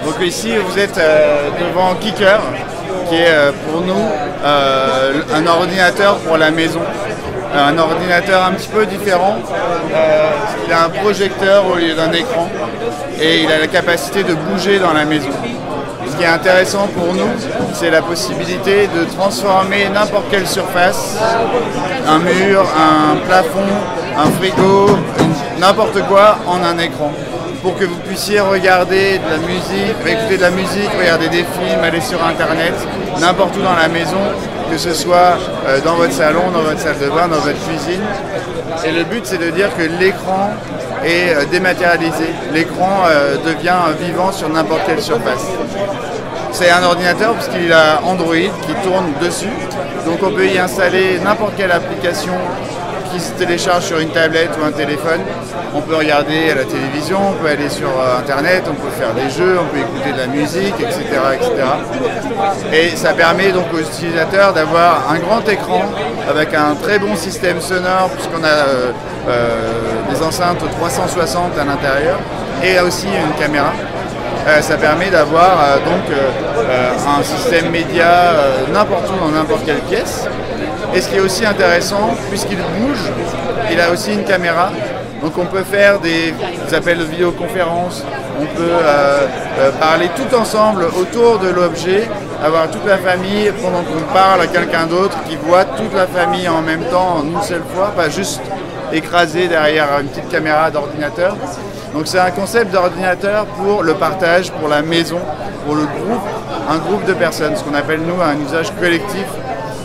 Donc ici, vous êtes devant Kicker, qui est pour nous un ordinateur pour la maison. Un ordinateur un petit peu différent. Il a un projecteur au lieu d'un écran et il a la capacité de bouger dans la maison. Ce qui est intéressant pour nous, c'est la possibilité de transformer n'importe quelle surface, un mur, un plafond, un frigo, n'importe quoi en un écran. Pour que vous puissiez regarder de la musique, écouter de la musique, regarder des films, aller sur internet, n'importe où dans la maison, que ce soit dans votre salon, dans votre salle de bain, dans votre cuisine. Et le but, c'est de dire que l'écran est dématérialisé. L'écran devient vivant sur n'importe quelle surface. C'est un ordinateur puisqu'il a Android qui tourne dessus. Donc on peut y installer n'importe quelle application qui se télécharge sur une tablette ou un téléphone. On peut regarder à la télévision, on peut aller sur internet, on peut faire des jeux, on peut écouter de la musique, etc., etc. Et ça permet donc aux utilisateurs d'avoir un grand écran avec un très bon système sonore puisqu'on a des enceintes 360 à l'intérieur et aussi une caméra. Ça permet d'avoir un système média n'importe où, dans n'importe quelle pièce. Et ce qui est aussi intéressant, puisqu'il bouge, il a aussi une caméra. Donc on peut faire des appels de vidéoconférence, on peut parler tout ensemble autour de l'objet, avoir toute la famille pendant qu'on parle à quelqu'un d'autre qui voit toute la famille en même temps, en une seule fois, pas juste écrasé derrière une petite caméra d'ordinateur. Donc c'est un concept d'ordinateur pour le partage, pour la maison, pour le groupe, un groupe de personnes, ce qu'on appelle nous un usage collectif.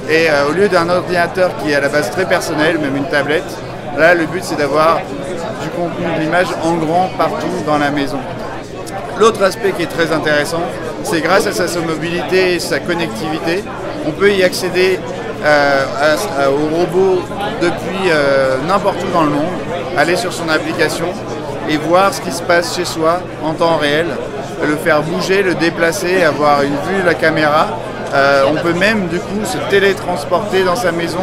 Et au lieu d'un ordinateur qui est à la base très personnel, même une tablette, là le but c'est d'avoir du contenu, de l'image en grand partout dans la maison. L'autre aspect qui est très intéressant, c'est grâce à sa mobilité et sa connectivité, on peut y accéder au robot depuis n'importe où dans le monde, aller sur son application et voir ce qui se passe chez soi en temps réel, le faire bouger, le déplacer, avoir une vue de la caméra. On peut même du coup se télétransporter dans sa maison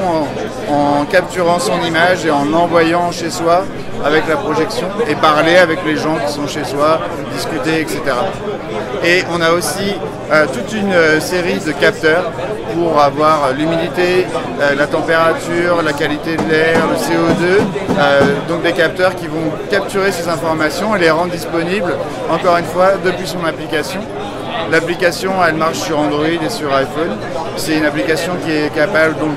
en capturant son image et en l'envoyant chez soi avec la projection et parler avec les gens qui sont chez soi, discuter, etc. Et on a aussi toute une série de capteurs pour avoir l'humidité, la température, la qualité de l'air, le CO2, donc des capteurs qui vont capturer ces informations et les rendre disponibles, encore une fois, depuis son application. L'application, elle marche sur Android et sur iPhone. C'est une application qui est capable donc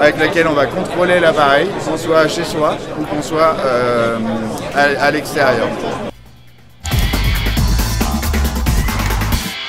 avec laquelle on va contrôler l'appareil, qu'on soit chez soi ou qu'on soit à l'extérieur.